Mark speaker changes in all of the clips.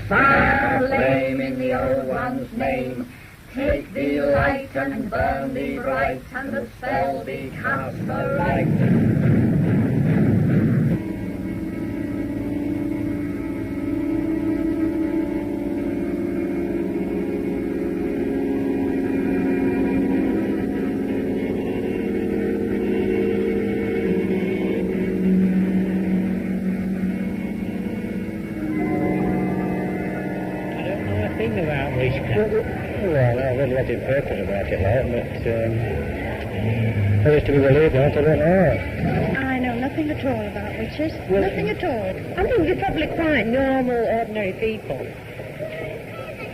Speaker 1: fire a flame in the old one's name. Take thee light and burn thee bright, and the spell be cast aright.
Speaker 2: About witchcraft. Well, I read nothing purpose about it, but I used to be believed in it, I don't know.
Speaker 3: I know nothing at all about witches. Well, nothing at all. I mean, you're probably quite normal, ordinary people.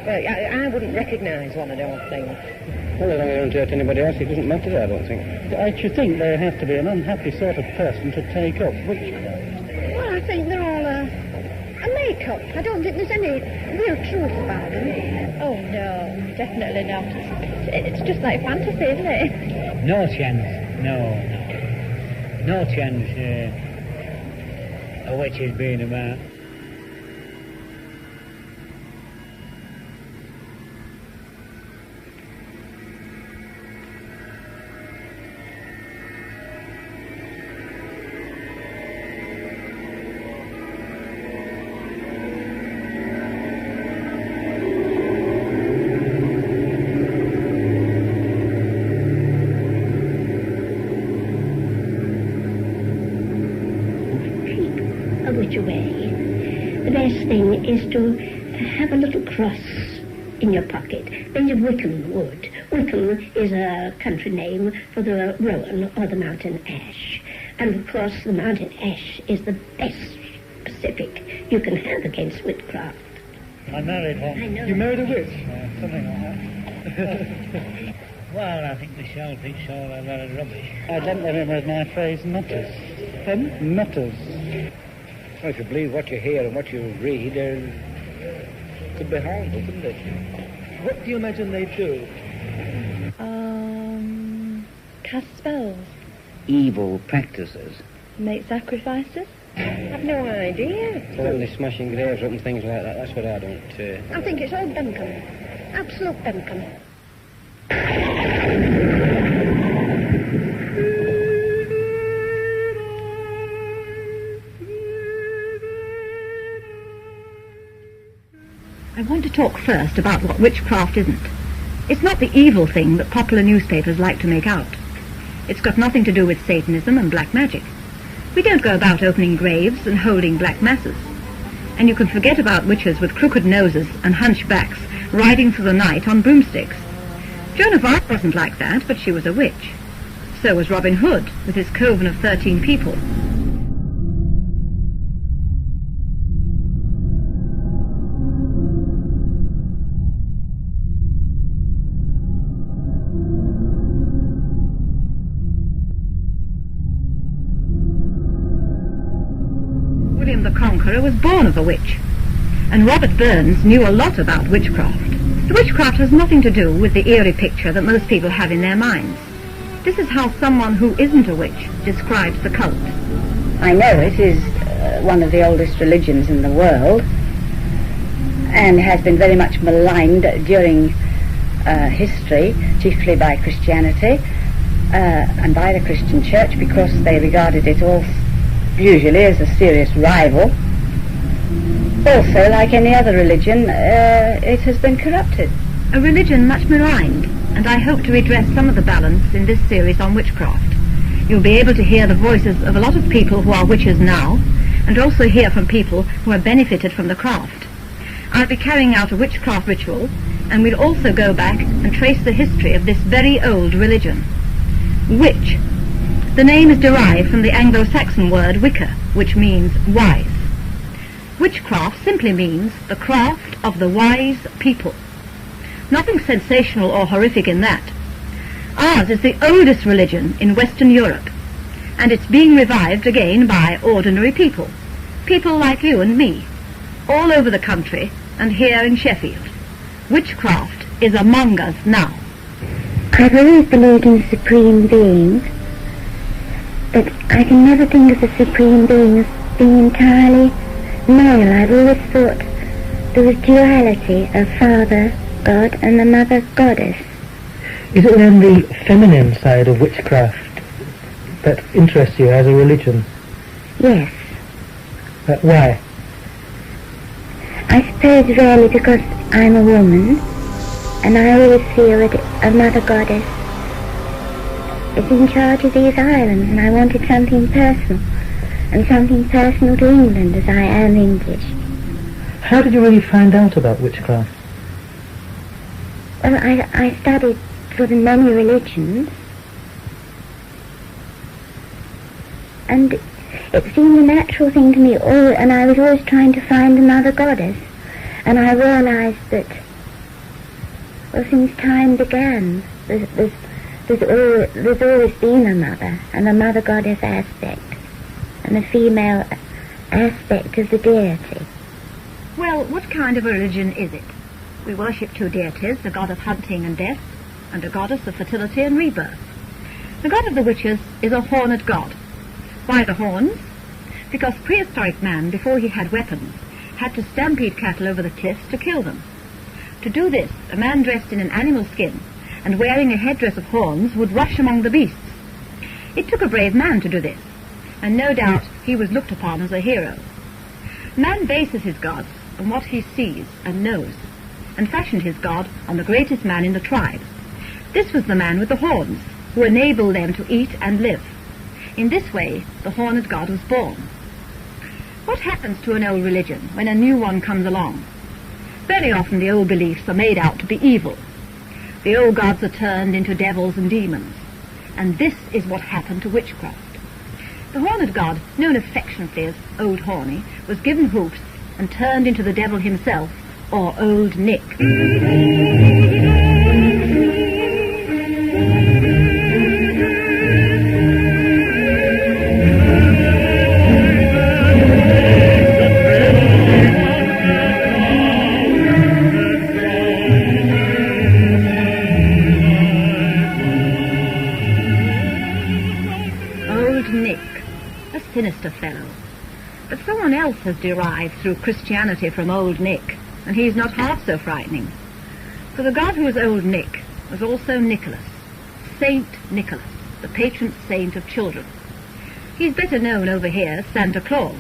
Speaker 3: But I wouldn't recognise one, I don't think.
Speaker 2: Well, as long as they don't hurt anybody else, it doesn't matter, I don't think.
Speaker 4: I should think they have to be an unhappy sort of person to take up witchcraft.
Speaker 3: Well, I think they're all a make-up. I don't think there's any real truth about them.
Speaker 5: Oh, no, definitely not. It's just like fantasy, isn't it?
Speaker 6: No chance. No chance of witches being about.
Speaker 7: Away. The best thing is to have a little cross in your pocket, made of Wickham wood. Wickham is a country name for the rowan or the mountain ash. And of course the mountain ash is the best specific you can have against witchcraft.
Speaker 6: I married one.
Speaker 7: I know.
Speaker 4: You married a witch?
Speaker 6: Something like that. Well, I think the shellfish all a lot of rubbish.
Speaker 4: I don't remember my phrase, nutters. Nutters.
Speaker 2: Well, if you believe what you hear and what you read, it could be harmful, couldn't it?
Speaker 4: What do you imagine they do?
Speaker 5: Cast spells.
Speaker 2: Evil practices.
Speaker 5: Make sacrifices.
Speaker 3: I've no idea.
Speaker 2: Well, they're smashing graves up and things like that. That's what I don't...
Speaker 3: I think it's all buncombe. Absolute buncombe.
Speaker 8: I want to talk first about what witchcraft isn't. It's not the evil thing that popular newspapers like to make out. It's got nothing to do with Satanism and black magic. We don't go about opening graves and holding black masses. And you can forget about witches with crooked noses and hunchbacks riding through the night on broomsticks. Joan of Arc wasn't like that, but she was a witch. So was Robin Hood, with his coven of 13 people. William the Conqueror was born of a witch, and Robert Burns knew a lot about witchcraft. Witchcraft has nothing to do with the eerie picture that most people have in their minds. This is how someone who isn't a witch describes the cult.
Speaker 9: I know it is one of the oldest religions in the world, and has been very much maligned during history, chiefly by Christianity and by the Christian Church, because they regarded it all usually as a serious rival. Also, like any other religion, it has been corrupted.
Speaker 8: A religion much maligned, and I hope to redress some of the balance in this series on witchcraft. You'll be able to hear the voices of a lot of people who are witches now, and also hear from people who have benefited from the craft. I'll be carrying out a witchcraft ritual, and we'll also go back and trace the history of this very old religion. Witch. The name is derived from the Anglo-Saxon word wicca, which means wise. Witchcraft simply means the craft of the wise people. Nothing sensational or horrific in that. Ours is the oldest religion in Western Europe, and it's being revived again by ordinary people. People like you and me, all over the country and here in Sheffield. Witchcraft is among us now.
Speaker 7: I've always believed in supreme beings, but I can never think of the supreme being as being entirely male. I've always thought there was duality of Father God and the Mother Goddess.
Speaker 10: Is it then the feminine side of witchcraft that interests you as a religion?
Speaker 7: Yes.
Speaker 10: Why?
Speaker 7: I suppose really because I'm a woman, and I always feel that a Mother Goddess is in charge of these islands, and I wanted something personal, and something personal to England, as I am English.
Speaker 10: How did you really find out about witchcraft?
Speaker 7: Well, I studied sort of many religions, and it seemed a natural thing to me, and I was always trying to find another goddess, and I realized that, well, since time began, there's always been a mother, and a mother goddess aspect, and a female aspect of the deity.
Speaker 8: Well, what kind of a religion is it? We worship two deities, the god of hunting and death, and a goddess of fertility and rebirth. The god of the witches is a horned god. Why the horns? Because prehistoric man, before he had weapons, had to stampede cattle over the cliffs to kill them. To do this, a man dressed in an animal skin and wearing a headdress of horns would rush among the beasts. It took a brave man to do this, and no doubt he was looked upon as a hero. Man bases his gods on what he sees and knows, and fashioned his god on the greatest man in the tribe. This was the man with the horns, who enabled them to eat and live. In this way, the horned god was born. What happens to an old religion when a new one comes along? Very often the old beliefs are made out to be evil. The old gods are turned into devils and demons. And this is what happened to witchcraft. The horned god, known affectionately as Old Horny, was given hoofs and turned into the devil himself, or Old Nick. Sinister fellow. But someone else has derived through Christianity from Old Nick, and he's not half so frightening. For the god who was Old Nick was also Nicholas, Saint Nicholas, the patron saint of children. He's better known over here as Santa Claus,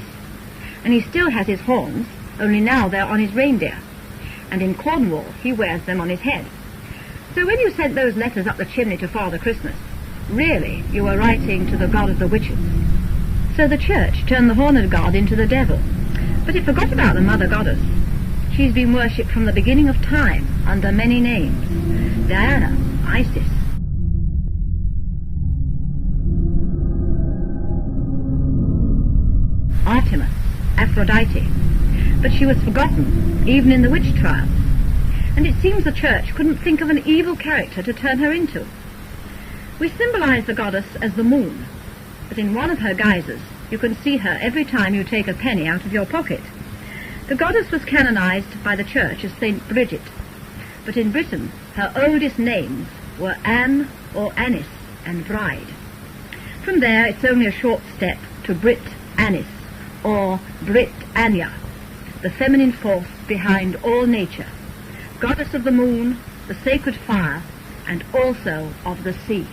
Speaker 8: and he still has his horns, only now they're on his reindeer, and in Cornwall he wears them on his head. So when you sent those letters up the chimney to Father Christmas, really you were writing to the god of the witches. So the church turned the horned god into the devil. But it forgot about the mother goddess. She's been worshipped from the beginning of time under many names. Diana, Isis. Artemis, Aphrodite. But she was forgotten, even in the witch trials. And it seems the church couldn't think of an evil character to turn her into. We symbolize the goddess as the moon. But in one of her guises, you can see her every time you take a penny out of your pocket. The goddess was canonized by the church as Saint Bridget, but in Britain her oldest names were Anne or Annis and Bride. From there it's only a short step to Brit Annis or Brit Anya, the feminine force behind all nature, goddess of the moon, the sacred fire, and also of the sea.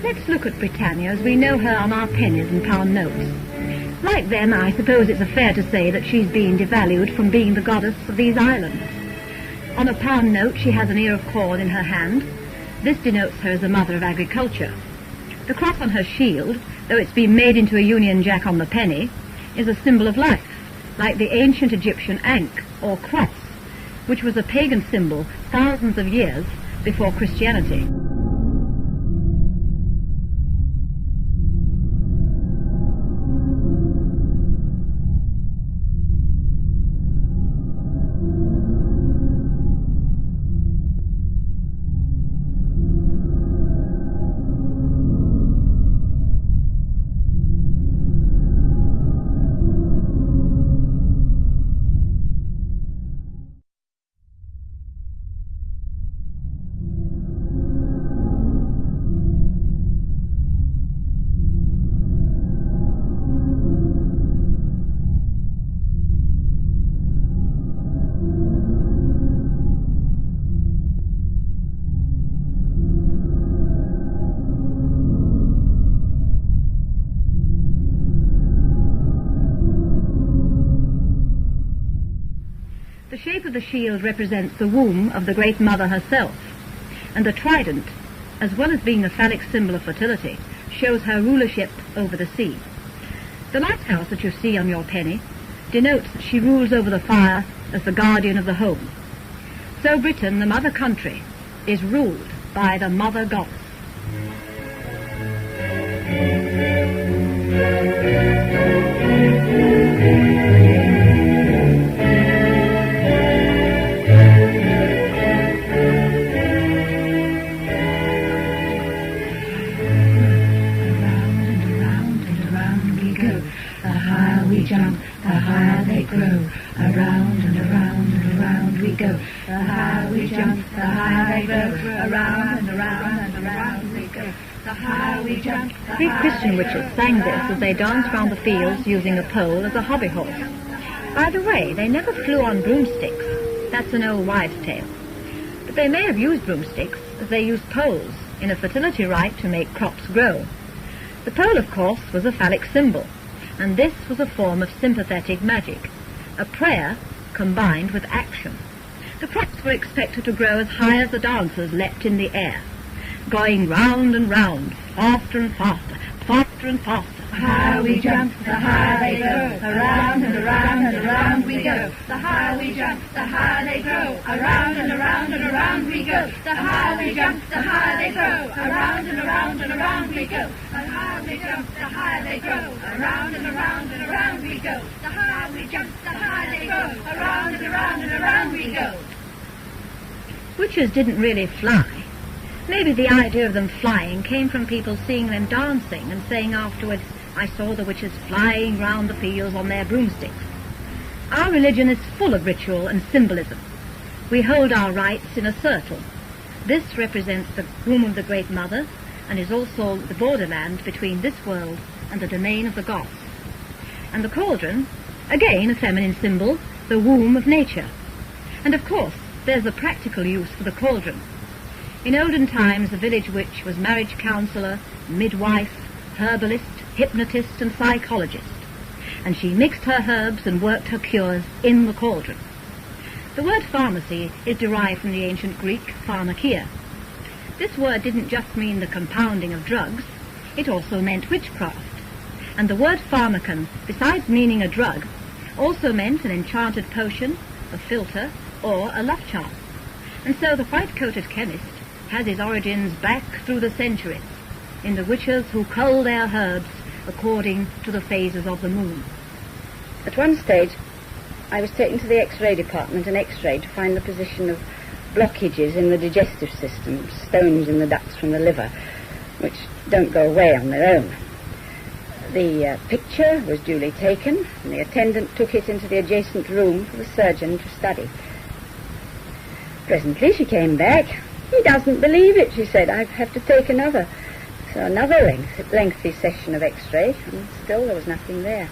Speaker 8: Let's look at Britannia as we know her on our pennies and pound notes. Like them, I suppose it's fair to say that she's been devalued from being the goddess of these islands. On a pound note, she has an ear of corn in her hand. This denotes her as the mother of agriculture. The cross on her shield, though it's been made into a Union Jack on the penny, is a symbol of life, like the ancient Egyptian ankh, or cross, which was a pagan symbol thousands of years before Christianity. shape of the shield represents the womb of the Great Mother herself, and the trident, as well as being a phallic symbol of fertility, shows her rulership over the sea. The lighthouse that you see on your penny denotes that she rules over the fire as the guardian of the home. So Britain, the mother country, is ruled by the mother goddess.
Speaker 5: Jump, the higher they grow. Around and around and around we go. The higher we jump, the higher they grow. Around and around and around we go. The higher we jump, the
Speaker 8: Greek
Speaker 5: higher
Speaker 8: Christian
Speaker 5: they grow.
Speaker 8: witches sang this as they danced round the fields using a pole as a hobby horse. By the way, they never flew on broomsticks. That's an old wives' tale. But they may have used broomsticks as they used poles in a fertility rite to make crops grow. The pole, of course, was a phallic symbol, and this was a form of sympathetic magic, a prayer combined with action. The crops were expected to grow as high as the dancers leapt in the air, going round and round, faster and faster, faster and faster.
Speaker 5: The higher we jump, the higher they grow. Around and around and around we go. The higher we jump, the higher they grow. Around and around and around we go. The higher we jump, the higher they grow. Around and around and around we go. The higher we jump, the higher they grow. Around and around and around we go. The higher we jump, the higher they grow. Around and around and around we go.
Speaker 8: Witches didn't really fly. Maybe the idea of them flying came from people seeing them dancing and saying afterwards, "I saw the witches flying round the fields on their broomsticks." Our religion is full of ritual and symbolism. We hold our rites in a circle. This represents the womb of the Great Mother and is also the borderland between this world and the domain of the gods. And the cauldron, again a feminine symbol, the womb of nature. And of course, there's a practical use for the cauldron. In olden times, the village witch was marriage counsellor, midwife, herbalist, hypnotist and psychologist, and she mixed her herbs and worked her cures in the cauldron. The word pharmacy is derived from the ancient Greek pharmakia. This word didn't just mean the compounding of drugs, it also meant witchcraft. And the word pharmacon, besides meaning a drug, also meant an enchanted potion, a philter, or a love charm. And so the white-coated chemist has his origins back through the centuries in the witches who cull their herbs according to the phases of the moon.
Speaker 9: At one stage, I was taken to the X-ray department and X-rayed to find the position of blockages in the digestive system, stones in the ducts from the liver, which don't go away on their own. The picture was duly taken, and the attendant took it into the adjacent room for the surgeon to study. Presently she came back. "He doesn't believe it," she said. "I have to take another." So another lengthy session of X-ray, and still there was nothing there.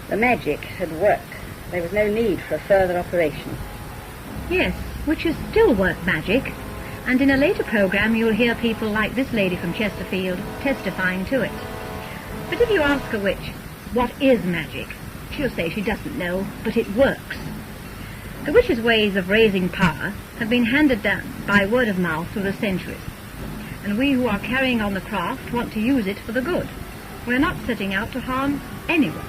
Speaker 9: The magic had worked. There was no need for a further operation.
Speaker 8: Yes, witches still work magic, and in a later program you'll hear people like this lady from Chesterfield testifying to it. But if you ask a witch, what is magic, she'll say she doesn't know, but it works. The witches' ways of raising power have been handed down by word of mouth through the centuries, and we who are carrying on the craft want to use it for the good. We're not setting out to harm anyone.